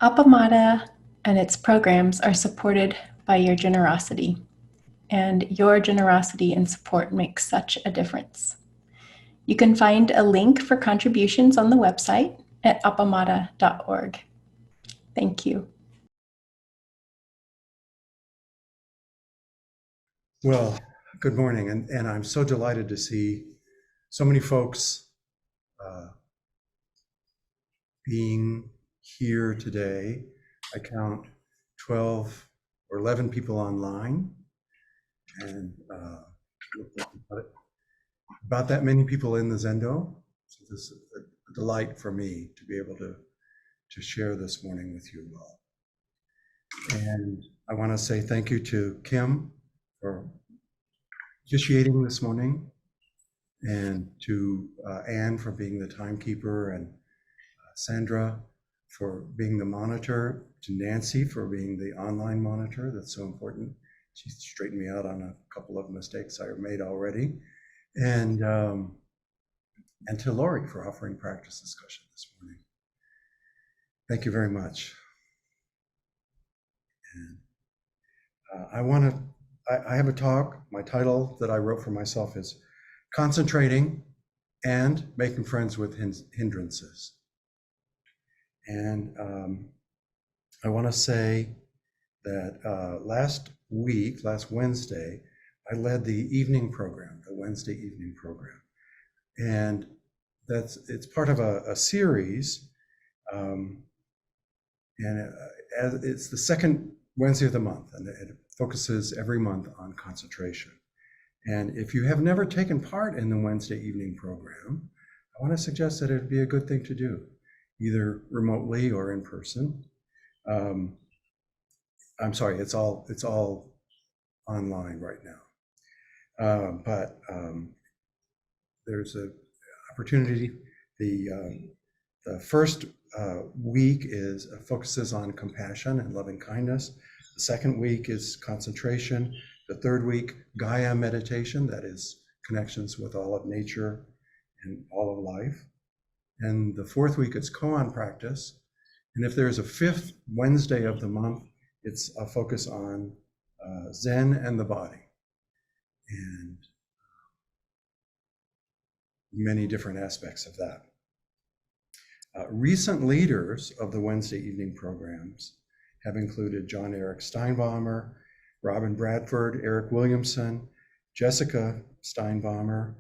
Appamada and its programs are supported by your generosity, and your generosity and support makes such a difference. You can find a link for contributions on the website at appamada.org. Thank you. Well, good morning, and I'm so delighted to see so many folks being here today. I count 12 or 11 people online, and about that many people in the Zendo. So this is a delight for me to be able to share this morning with you all. And I want to say thank you to Kim for officiating this morning, and to Anne for being the timekeeper, and Sandra for being the monitor, to Nancy for being the online monitor. That's so important. She straightened me out on a couple of mistakes I made already. And to Lori for offering practice discussion this morning. Thank you very much. And I have a talk. My title that I wrote for myself is Concentrating and Making Friends with Hindrances. And I want to say that last Wednesday, I led the evening program, the Wednesday evening program. And it's part of a series. And it's the second Wednesday of the month, and it focuses every month on concentration. And if you have never taken part in the Wednesday evening program, I want to suggest that it'd be a good thing to do, either remotely or in person. I'm sorry, it's all online right now. But there's an opportunity. The first week focuses on compassion and loving kindness. The second week is concentration. The third week, Gaia meditation, that is connections with all of nature and all of life. And the fourth week is koan practice. And if there's a fifth Wednesday of the month, it's a focus on Zen and the body, and many different aspects of that. Recent leaders of the Wednesday evening programs have included John Eric Steinbaumer, Robin Bradford, Eric Williamson, Jessica Steinbaumer,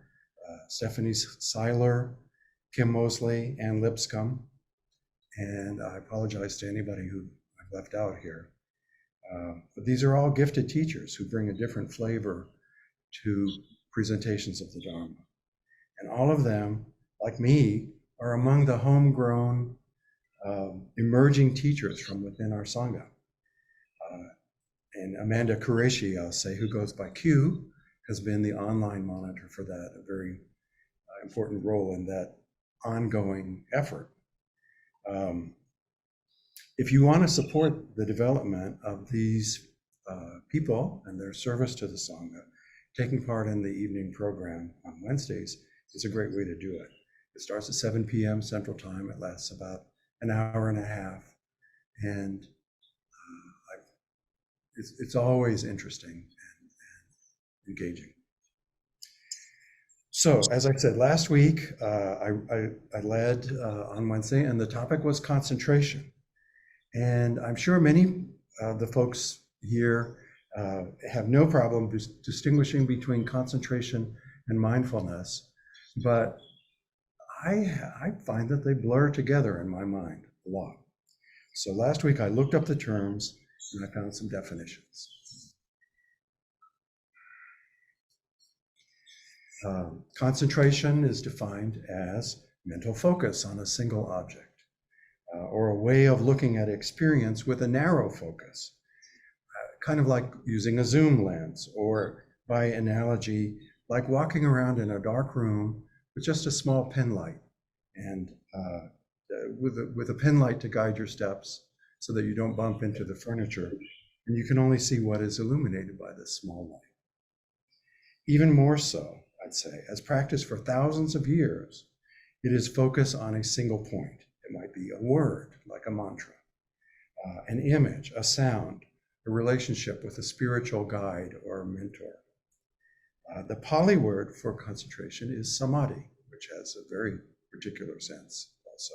Stephanie Seiler, Kim Mosley, Ann Lipscomb. And I apologize to anybody who I've left out here. But these are all gifted teachers who bring a different flavor to presentations of the Dharma. And all of them, like me, are among the homegrown emerging teachers from within our Sangha. And Amanda Qureshi, I'll say, who goes by Q, has been the online monitor for that, a very important role in that ongoing effort. If you want to support the development of these people and their service to the Sangha, taking part in the evening program on Wednesdays is a great way to do it. It starts at 7 p.m. Central Time. It lasts about an hour and a half. And it's always interesting and engaging. So, as I said, last week, I led on Wednesday, and the topic was concentration. And I'm sure many of the folks here have no problem distinguishing between concentration and mindfulness, but I find that they blur together in my mind a lot. So last week I looked up the terms and I found some definitions. Concentration is defined as mental focus on a single object, or a way of looking at experience with a narrow focus, kind of like using a zoom lens, or by analogy, like walking around in a dark room with just a small pen light, and with a pen light to guide your steps so that you don't bump into the furniture, and you can only see what is illuminated by this small light. Even more so, I'd say, as practiced for thousands of years, it is focused on a single point. It might be a word, like a mantra. an image, a sound, a relationship with a spiritual guide or a mentor. The Pali word for concentration is samadhi, which has a very particular sense also.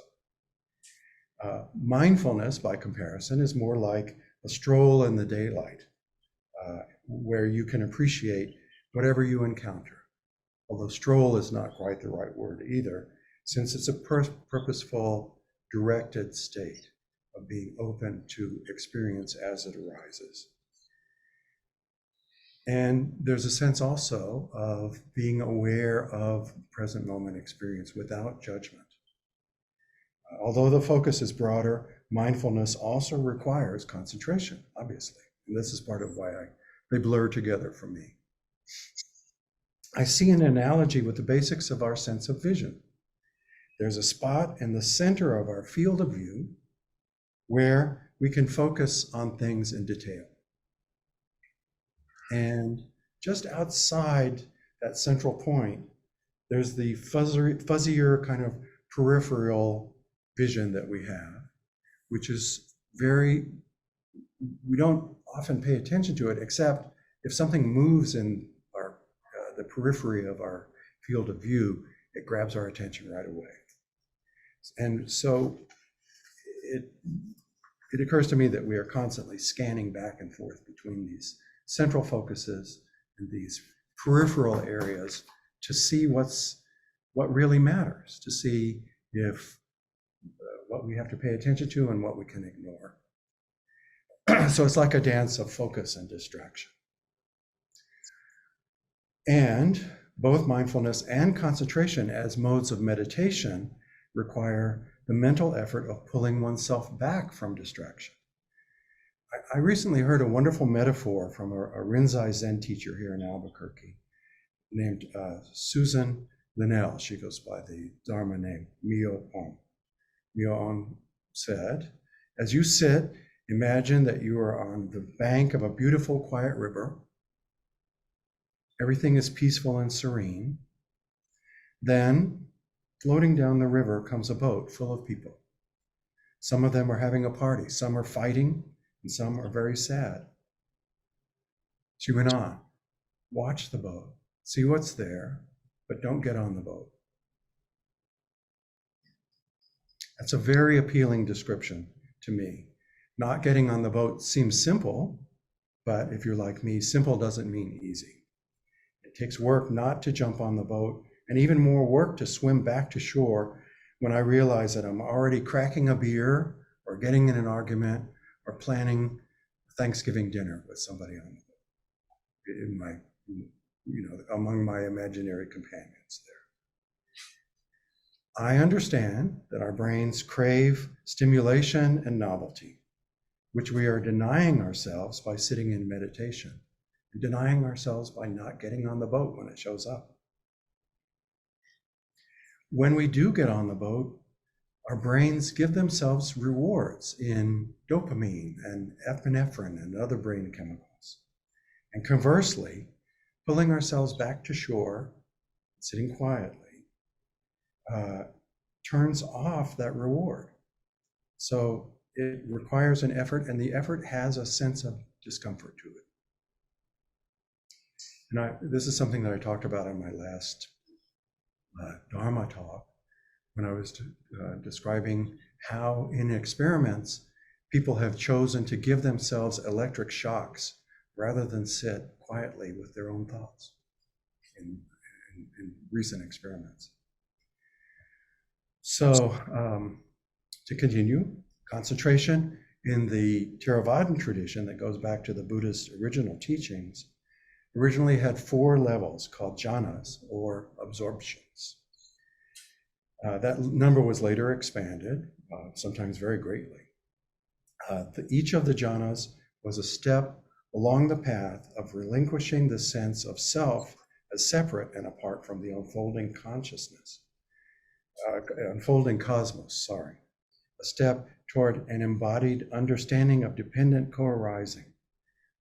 Mindfulness, by comparison, is more like a stroll in the daylight, where you can appreciate whatever you encounter. Although stroll is not quite the right word either, since it's a purposeful, directed state of being open to experience as it arises. And there's a sense also of being aware of present moment experience without judgment. Although the focus is broader, mindfulness also requires concentration, obviously. And this is part of why they blur together for me. I see an analogy with the basics of our sense of vision. There's a spot in the center of our field of view where we can focus on things in detail. And just outside that central point, there's the fuzzier kind of peripheral vision that we have, which is we don't often pay attention to it, except if something moves in the periphery of our field of view, it grabs our attention right away. And so it occurs to me that we are constantly scanning back and forth between these central focuses and these peripheral areas to see what really matters, to see if what we have to pay attention to and what we can ignore. So it's like a dance of focus and distraction. And both mindfulness and concentration as modes of meditation require the mental effort of pulling oneself back from distraction. I recently heard a wonderful metaphor from a Rinzai Zen teacher here in Albuquerque named Susan Linnell. She goes by the Dharma name Myo-on. Myo-on said, as you sit, imagine that you are on the bank of a beautiful, quiet river. Everything is peaceful and serene. Then, floating down the river comes a boat full of people. Some of them are having a party, some are fighting, and some are very sad. She went on, watch the boat, see what's there, but don't get on the boat. That's a very appealing description to me. Not getting on the boat seems simple, but if you're like me, simple doesn't mean easy. It takes work not to jump on the boat, and even more work to swim back to shore when I realize that I'm already cracking a beer or getting in an argument or planning Thanksgiving dinner with somebody on the boat, among my imaginary companions there. I understand that our brains crave stimulation and novelty, which we are denying ourselves by sitting in meditation, and denying ourselves by not getting on the boat when it shows up. When we do get on the boat, our brains give themselves rewards in dopamine and epinephrine and other brain chemicals. And conversely, pulling ourselves back to shore, sitting quietly, turns off that reward. So it requires an effort, and the effort has a sense of discomfort to it. And this is something that I talked about in my last Dharma talk, when I was describing how in experiments, people have chosen to give themselves electric shocks rather than sit quietly with their own thoughts in recent experiments. So to continue, concentration in the Theravadan tradition that goes back to the Buddha's original teachings originally had 4 levels called jhanas, or absorptions. That number was later expanded, sometimes very greatly. Each of the jhanas was a step along the path of relinquishing the sense of self as separate and apart from the unfolding consciousness, unfolding cosmos, a step toward an embodied understanding of dependent co-arising,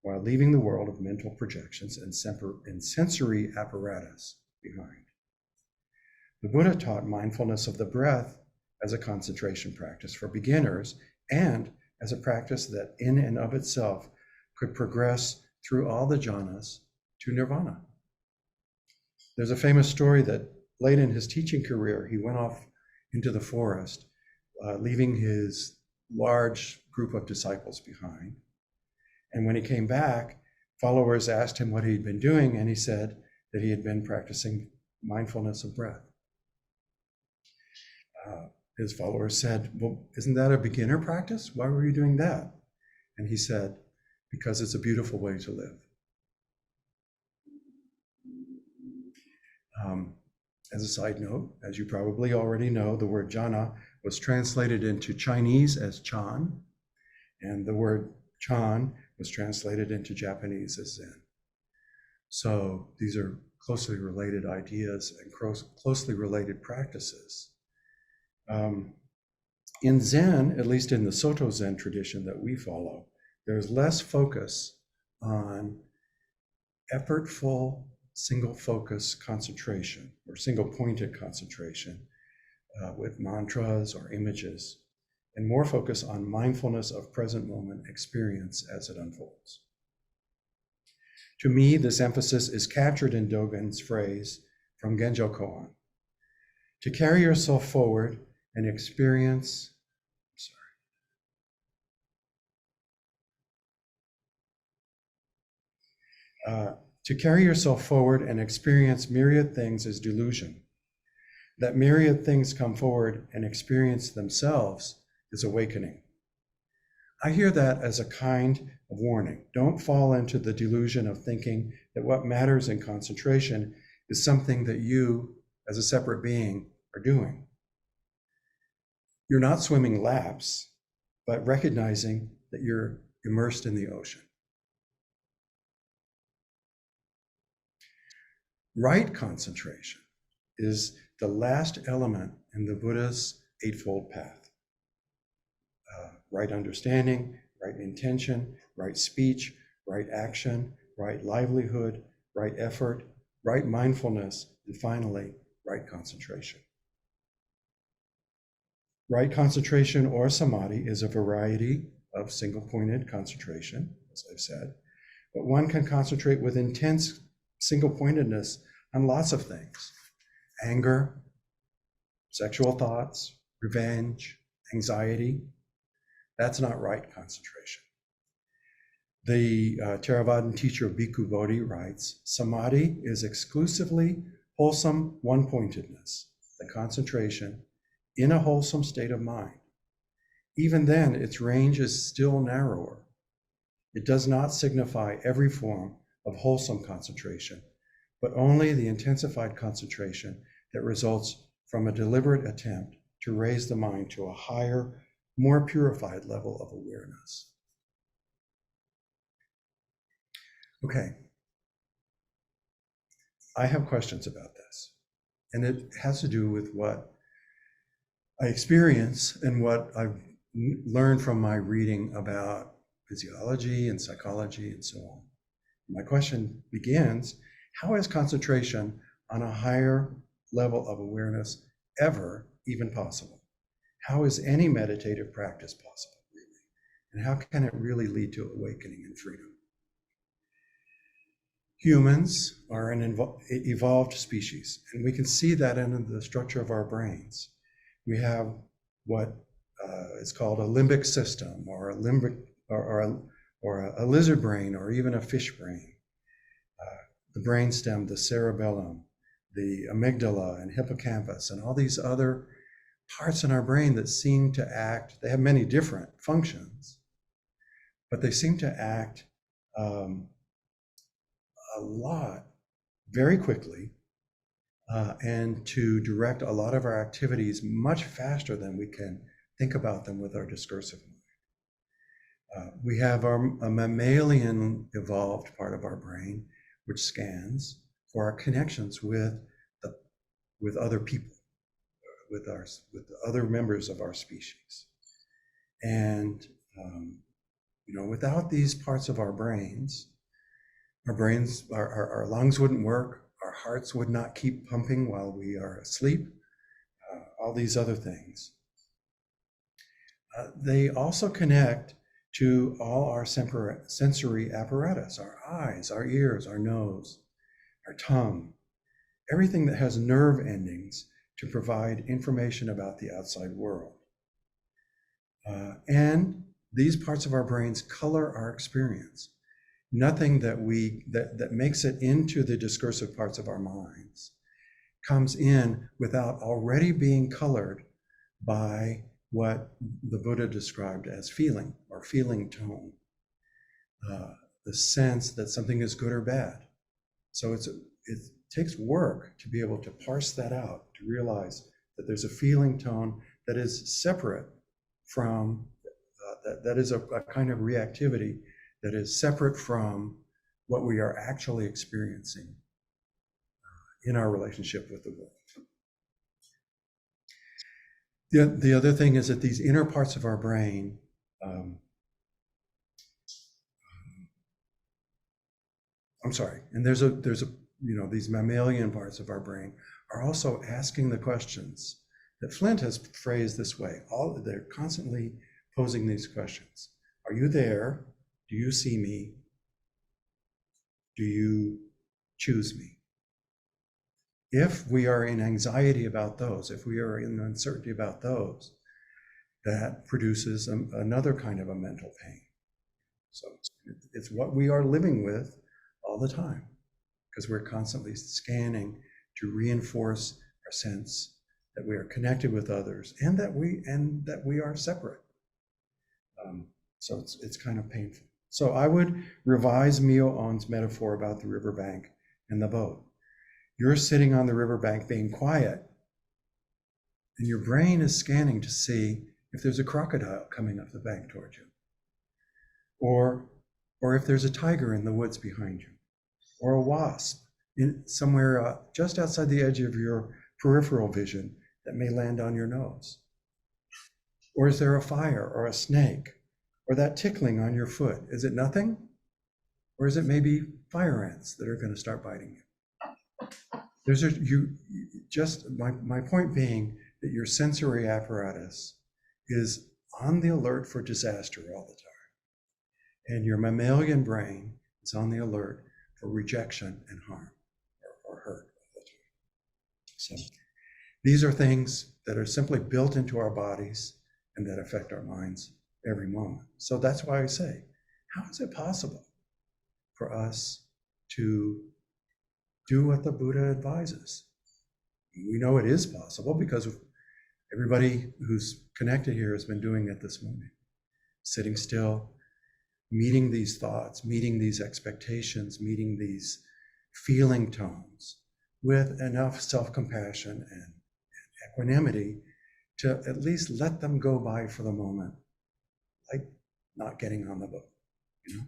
while leaving the world of mental projections and sensory apparatus behind. The Buddha taught mindfulness of the breath as a concentration practice for beginners and as a practice that in and of itself could progress through all the jhanas to nirvana. There's a famous story that late in his teaching career, he went off into the forest, leaving his large group of disciples behind. And when he came back, followers asked him what he'd been doing, and he said that he had been practicing mindfulness of breath. His followers said, well, isn't that a beginner practice? Why were you doing that? And he said, because it's a beautiful way to live. As a side note, as you probably already know, the word jhana was translated into Chinese as chan, and the word chan was translated into Japanese as zen. So these are closely related ideas and closely related practices. In Zen, at least in the Soto Zen tradition that we follow, there's less focus on effortful single focus concentration or single pointed concentration with mantras or images, and more focus on mindfulness of present moment experience as it unfolds. To me, this emphasis is captured in Dogen's phrase from Genjo Koan: to carry yourself forward and experience, to carry yourself forward and experience myriad things is delusion. That myriad things come forward and experience themselves is awakening. I hear that as a kind of warning. Don't fall into the delusion of thinking that what matters in concentration is something that you, as a separate being, are doing. You're not swimming laps, but recognizing that you're immersed in the ocean. Right concentration is the last element in the Buddha's Eightfold Path. Right understanding, right intention, right speech, right action, right livelihood, right effort, right mindfulness, and finally, right concentration. Right concentration or samadhi is a variety of single-pointed concentration, as I've said, but one can concentrate with intense single-pointedness on lots of things: anger, sexual thoughts, revenge, anxiety. That's not right concentration. The Theravadan teacher Bhikkhu Bodhi writes, samadhi is exclusively wholesome one-pointedness, the concentration in a wholesome state of mind. Even then, its range is still narrower. It does not signify every form of wholesome concentration, but only the intensified concentration that results from a deliberate attempt to raise the mind to a higher, more purified level of awareness. Okay, I have questions about this, and it has to do with what I experience and what I've learned from my reading about physiology and psychology and so on. My question begins, how is concentration on a higher level of awareness ever even possible? How is any meditative practice possible, really? And how can it really lead to awakening and freedom? Humans are an evolved species, and we can see that in the structure of our brains. We have what is called a limbic system, or a limbic, or a lizard brain, or even a fish brain. The brainstem, the cerebellum, the amygdala and hippocampus, and all these other parts in our brain that seem to act, they have many different functions, but they seem to act a lot very quickly and to direct a lot of our activities much faster than we can think about them with our discursive mind. We have a mammalian evolved part of our brain, which scans for our connections with other people, with the other members of our species. And without these parts of our brains, our lungs wouldn't work, our hearts would not keep pumping while we are asleep, all these other things. They also connect to all our sensory apparatus, our eyes, our ears, our nose, our tongue, everything that has nerve endings to provide information about the outside world. And these parts of our brains color our experience. Nothing that makes it into the discursive parts of our minds comes in without already being colored by what the Buddha described as feeling or feeling tone, the sense that something is good or bad. So it takes work to be able to parse that out, to realize that there's a feeling tone that is separate from, that is a kind of reactivity that is separate from what we are actually experiencing in our relationship with the world. The other thing is that these inner parts of our brain, and there's a these mammalian parts of our brain are also asking the questions that Flint has phrased this way. They're constantly posing these questions. Are you there? Do you see me? Do you choose me? If we are in anxiety about those, if we are in uncertainty about those, that produces another kind of a mental pain. So it's what we are living with all the time, because we're constantly scanning to reinforce our sense that we are connected with others and that we are separate. So it's kind of painful. So I would revise Mio On's metaphor about the riverbank and the boat. You're sitting on the riverbank being quiet, and your brain is scanning to see if there's a crocodile coming up the bank towards you, or if there's a tiger in the woods behind you, or a wasp in somewhere just outside the edge of your peripheral vision that may land on your nose. Or is there a fire or a snake or that tickling on your foot? Is it nothing? Or is it maybe fire ants that are going to start biting you? My point being that your sensory apparatus is on the alert for disaster all the time. And your mammalian brain is on the alert for rejection and harm or hurt all the time. So these are things that are simply built into our bodies and that affect our minds every moment. So that's why I say, how is it possible for us to do what the Buddha advises? We know it is possible because everybody who's connected here has been doing it this morning, sitting still, meeting these thoughts, meeting these expectations, meeting these feeling tones with enough self-compassion and equanimity to at least let them go by for the moment, like not getting on the boat, you know?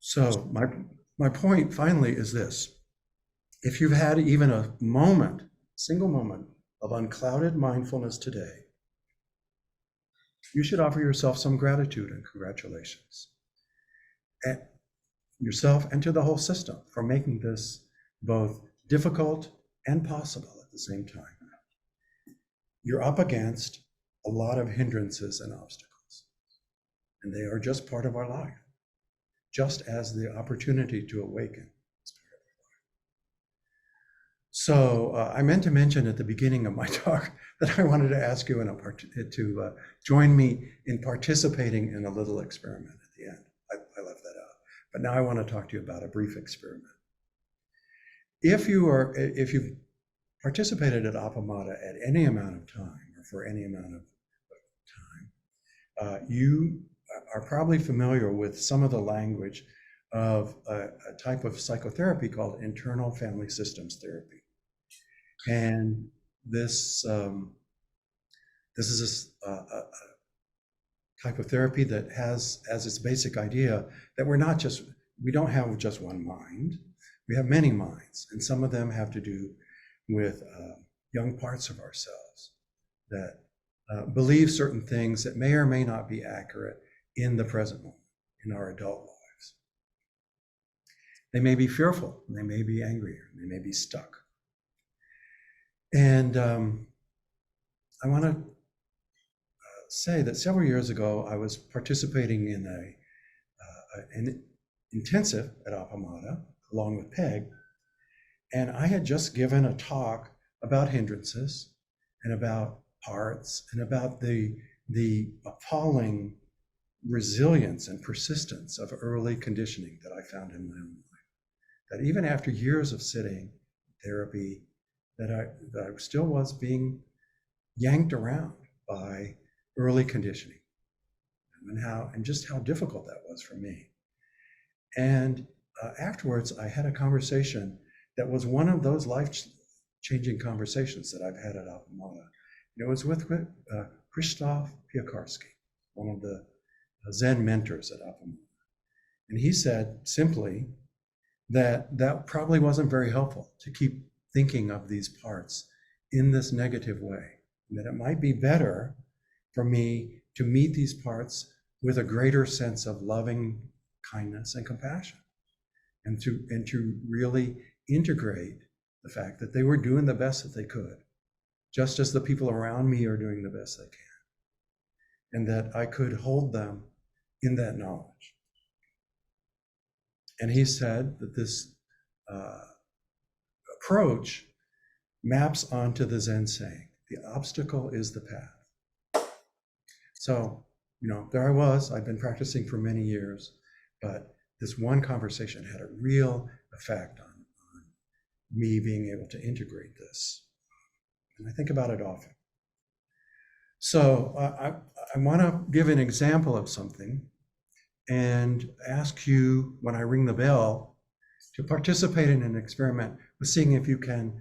So my point finally is this. If you've had even a moment, single moment of unclouded mindfulness today, you should offer yourself some gratitude and congratulations. And yourself and to the whole system for making this both difficult and possible at the same time. You're up against a lot of hindrances and obstacles, and they are just part of our life, just as the opportunity to awaken is part of our life. So I meant to mention at the beginning of my talk that I wanted to ask you to join me in participating in a little experiment at the end. I left that out, but now I want to talk to you about a brief experiment. If you've participated at Appamada at any amount of time or for any amount of time, you are probably familiar with some of the language of a type of psychotherapy called internal family systems therapy. And this is a type of therapy that has as its basic idea that we don't have just one mind, we have many minds, and some of them have to do with young parts of ourselves that believe certain things that may or may not be accurate in the present moment, in our adult lives. They may be fearful, they may be angry, they may be stuck. And I want to say that several years ago, I was participating in an intensive at Appamada, along with Peg, and I had just given a talk about hindrances and about parts and about the appalling resilience and persistence of early conditioning that I found in my own life. That even after years of sitting therapy, that I still was being yanked around by early conditioning, and just how difficult that was for me. And afterwards, I had a conversation that was one of those life-changing conversations that I've had at Appamada. It was with Krzysztof Piakarski, one of the Zen mentors at Appamada. And he said simply that probably wasn't very helpful to keep thinking of these parts in this negative way, and that it might be better for me to meet these parts with a greater sense of loving kindness and compassion, and to really integrate the fact that they were doing the best that they could, just as the people around me are doing the best they can, and that I could hold them in that knowledge. And he said that this approach maps onto the Zen saying, the obstacle is the path. So, there I was, I'd been practicing for many years, but this one conversation had a real effect on me being able to integrate this. And I think about it often. So I want to give an example of something and ask you, when I ring the bell, to participate in an experiment with seeing if you can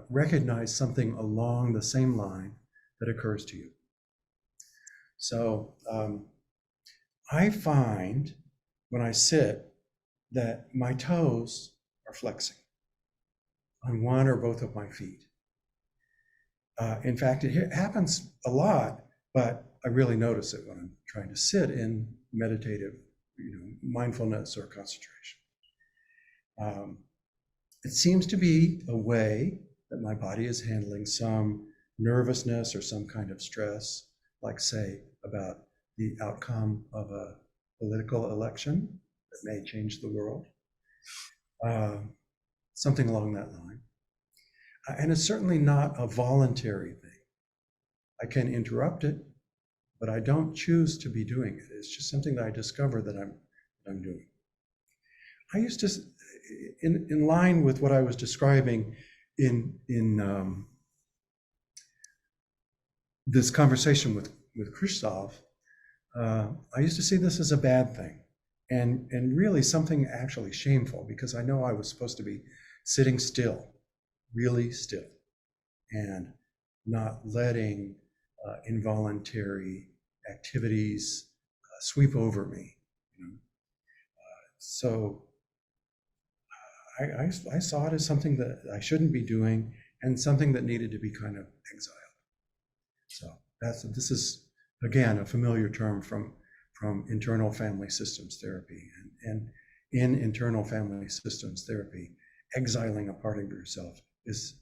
recognize something along the same line that occurs to you. So I find when I sit that my toes are flexing on one or both of my feet. In fact, it happens a lot, but I really notice it when I'm trying to sit in meditative, mindfulness or concentration. It seems to be a way that my body is handling some nervousness or some kind of stress, like say about the outcome of a political election that may change the world, something along that line. And it's certainly not a voluntary thing. I can interrupt it, but I don't choose to be doing it. It's just something that I discover that I'm doing. I used to, in line with what I was describing in this conversation with Krzysztof, I used to see this as a bad thing, and really something actually shameful, because I know I was supposed to be sitting still, really still, and not letting involuntary activities sweep over me. So I saw it as something that I shouldn't be doing, and something that needed to be kind of exiled. So this is again a familiar term from internal family systems therapy, and in internal family systems therapy, exiling a part of yourself is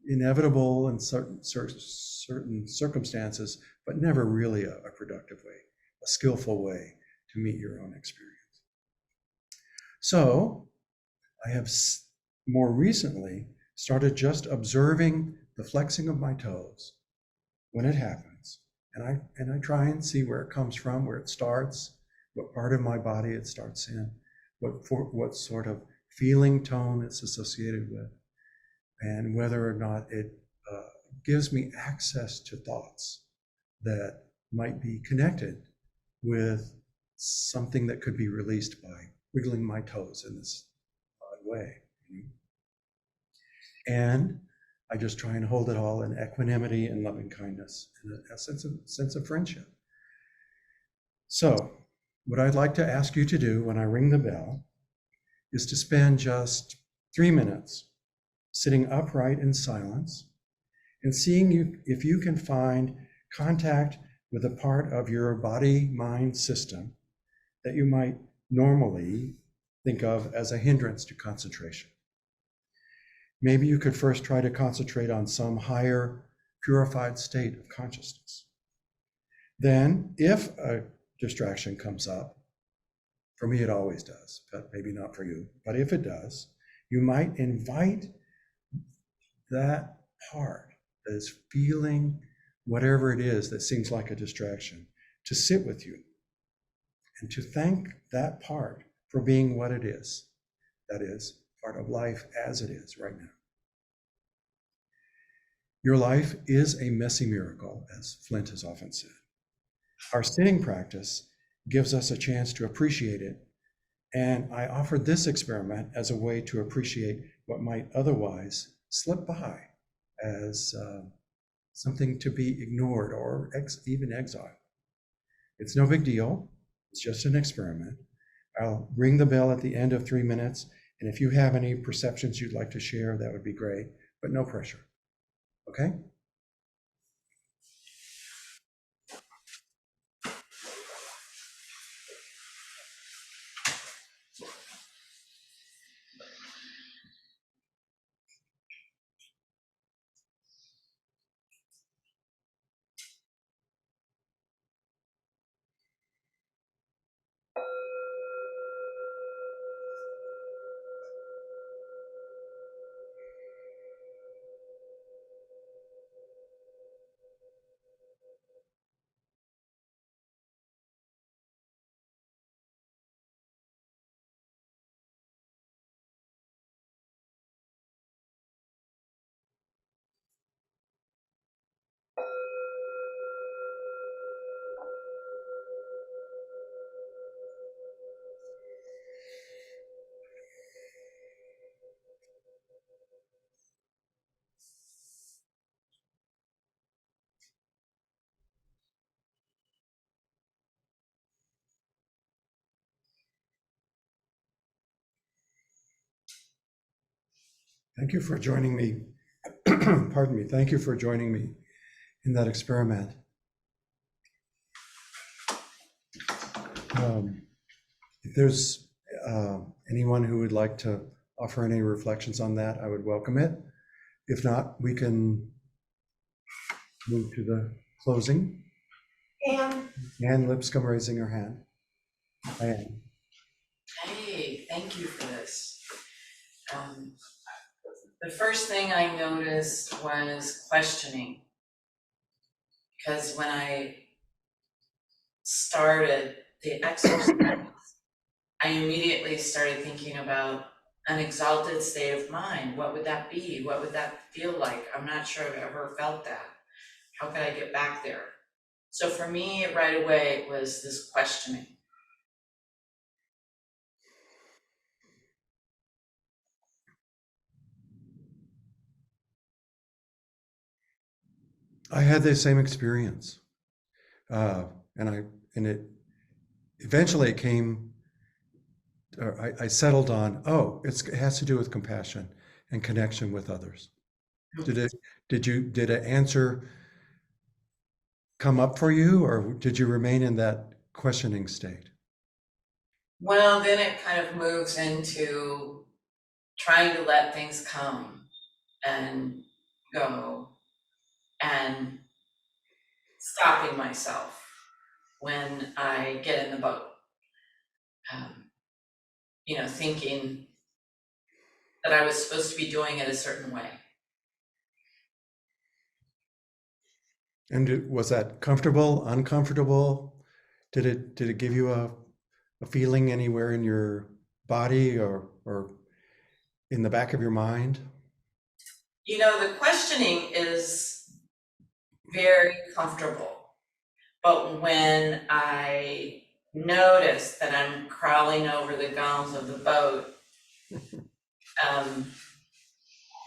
inevitable in certain circumstances, but never really a productive way, a skillful way to meet your own experience. So I have more recently started just observing the flexing of my toes when it happens, and I try and see where it comes from, where it starts, what part of my body it starts in, what sort of feeling tone it's associated with, and whether or not it gives me access to thoughts that might be connected with something that could be released by wiggling my toes in this odd way. And I just try and hold it all in equanimity and loving kindness and a sense of friendship. So what I'd like to ask you to do when I ring the bell is to spend just 3 minutes sitting upright in silence and seeing if you can find contact with a part of your body-mind system that you might normally think of as a hindrance to concentration. Maybe you could first try to concentrate on some higher, purified state of consciousness. Then, if a distraction comes up, for me it always does, but maybe not for you, but if it does, you might invite that part that is feeling whatever it is that seems like a distraction to sit with you and to thank that part for being what it is. That is part of life as it is right now. Your life is a messy miracle, as Flint has often said. Our sitting practice gives us a chance to appreciate it, and I offered this experiment as a way to appreciate what might otherwise slip by as something to be ignored or even exiled. It's no big deal. It's just an experiment. I'll ring the bell at the end of 3 minutes, and if you have any perceptions you'd like to share, that would be great, but no pressure. Okay? Thank you for joining me. Pardon me. Thank you for joining me in that experiment. If there's anyone who would like to offer any reflections on that, I would welcome it. If not, we can move to the closing. Anne Lipscomb raising her hand. Anne. Hey, thank you for this. The first thing I noticed was questioning, because when I started the exercise, I immediately started thinking about an exalted state of mind. What would that be? What would that feel like? I'm not sure I've ever felt that. How could I get back there? So for me, right away, it was this questioning. I had the same experience, and it eventually it came. I settled on, it has to do with compassion and connection with others. Did an answer come up for you, or did you remain in that questioning state? Well, then it kind of moves into trying to let things come and go, and stopping myself when I get in the boat. Thinking that I was supposed to be doing it a certain way. And was that comfortable, uncomfortable? Did it give you a feeling anywhere in your body or in the back of your mind? The questioning is very comfortable, but when I notice that I'm crawling over the gunwales of the boat,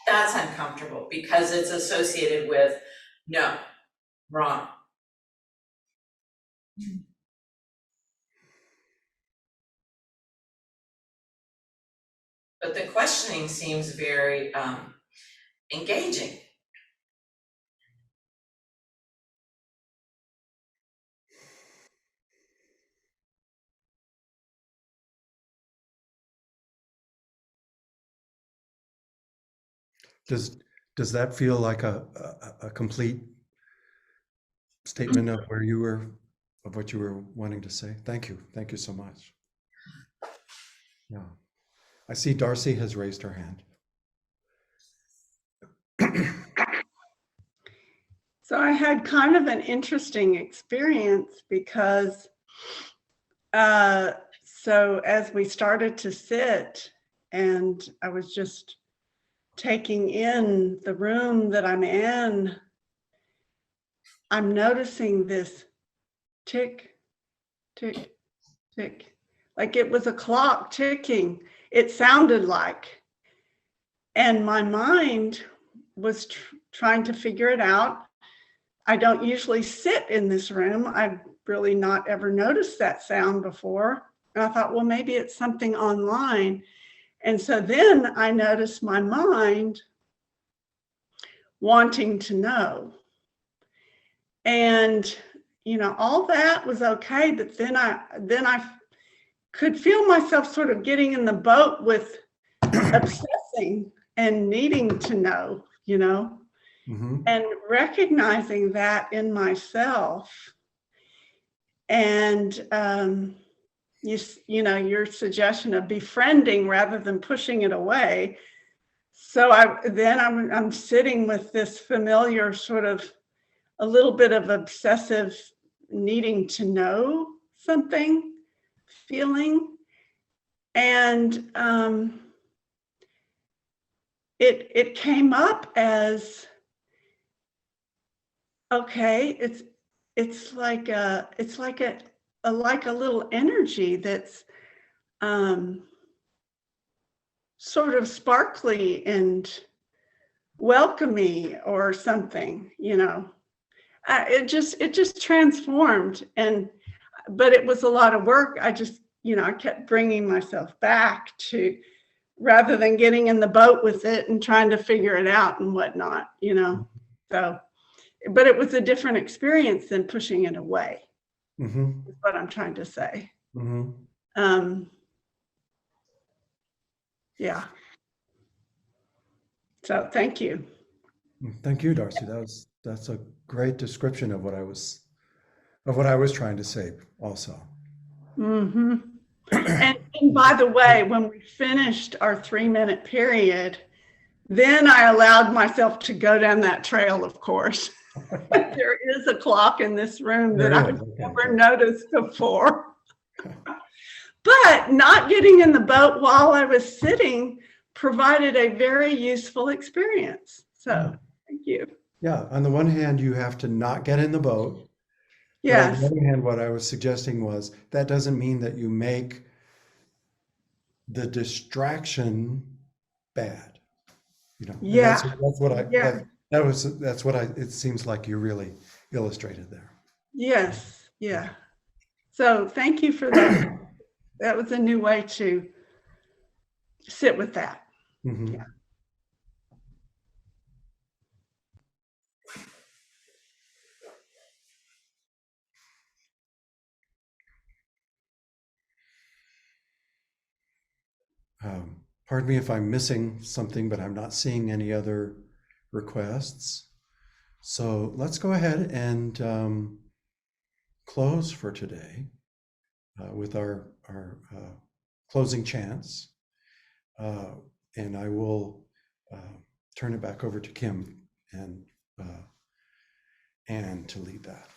that's uncomfortable because it's associated with no, wrong. But the questioning seems very engaging. Does that feel like a complete statement of where you were, of what you were wanting to say? Thank you. Thank you so much. Yeah. I see Darcy has raised her hand. So I had kind of an interesting experience because so as we started to sit and I was just taking in the room that I'm in, I'm noticing this tick, tick, tick, like it was a clock ticking. It sounded like, and my mind was trying to figure it out. I don't usually sit in this room. I've really not ever noticed that sound before. And I thought, well, maybe it's something online. And so then I noticed my mind wanting to know. And, you know, all that was okay. But then I could feel myself sort of getting in the boat with obsessing and needing to know, you know. Mm-hmm. And recognizing that in myself, and you know, your suggestion of befriending rather than pushing it away. So I'm sitting with this familiar sort of a little bit of obsessive needing to know something feeling, and it came up as, okay, it's like a little energy that's sort of sparkly and welcoming or something, you know. It just transformed, but it was a lot of work. I just, you know, I kept bringing myself back to, rather than getting in the boat with it and trying to figure it out and whatnot, you know. So, but it was a different experience than pushing it away. Mm-hmm. Is what I'm trying to say. Mm-hmm. Yeah. So thank you. Thank you, Darcy. That's a great description of what I was trying to say also. Mm-hmm. And by the way, when we finished our 3-minute period, then I allowed myself to go down that trail, of course. There is a clock in this room that I've never noticed before. But not getting in the boat while I was sitting provided a very useful experience. So thank you. Yeah, on the one hand, you have to not get in the boat. Yes. But on the other hand, what I was suggesting was that doesn't mean that you make the distraction bad. You know, and Yeah. that's what I, Yeah. that's what it seems like you really illustrated there. Yes. Yeah. So thank you for that. That was a new way to sit with that. Mm-hmm. Yeah. Pardon me if I'm missing something, but I'm not seeing any other requests. So let's go ahead and close for today with our closing chants. And I will turn it back over to Kim and to lead that.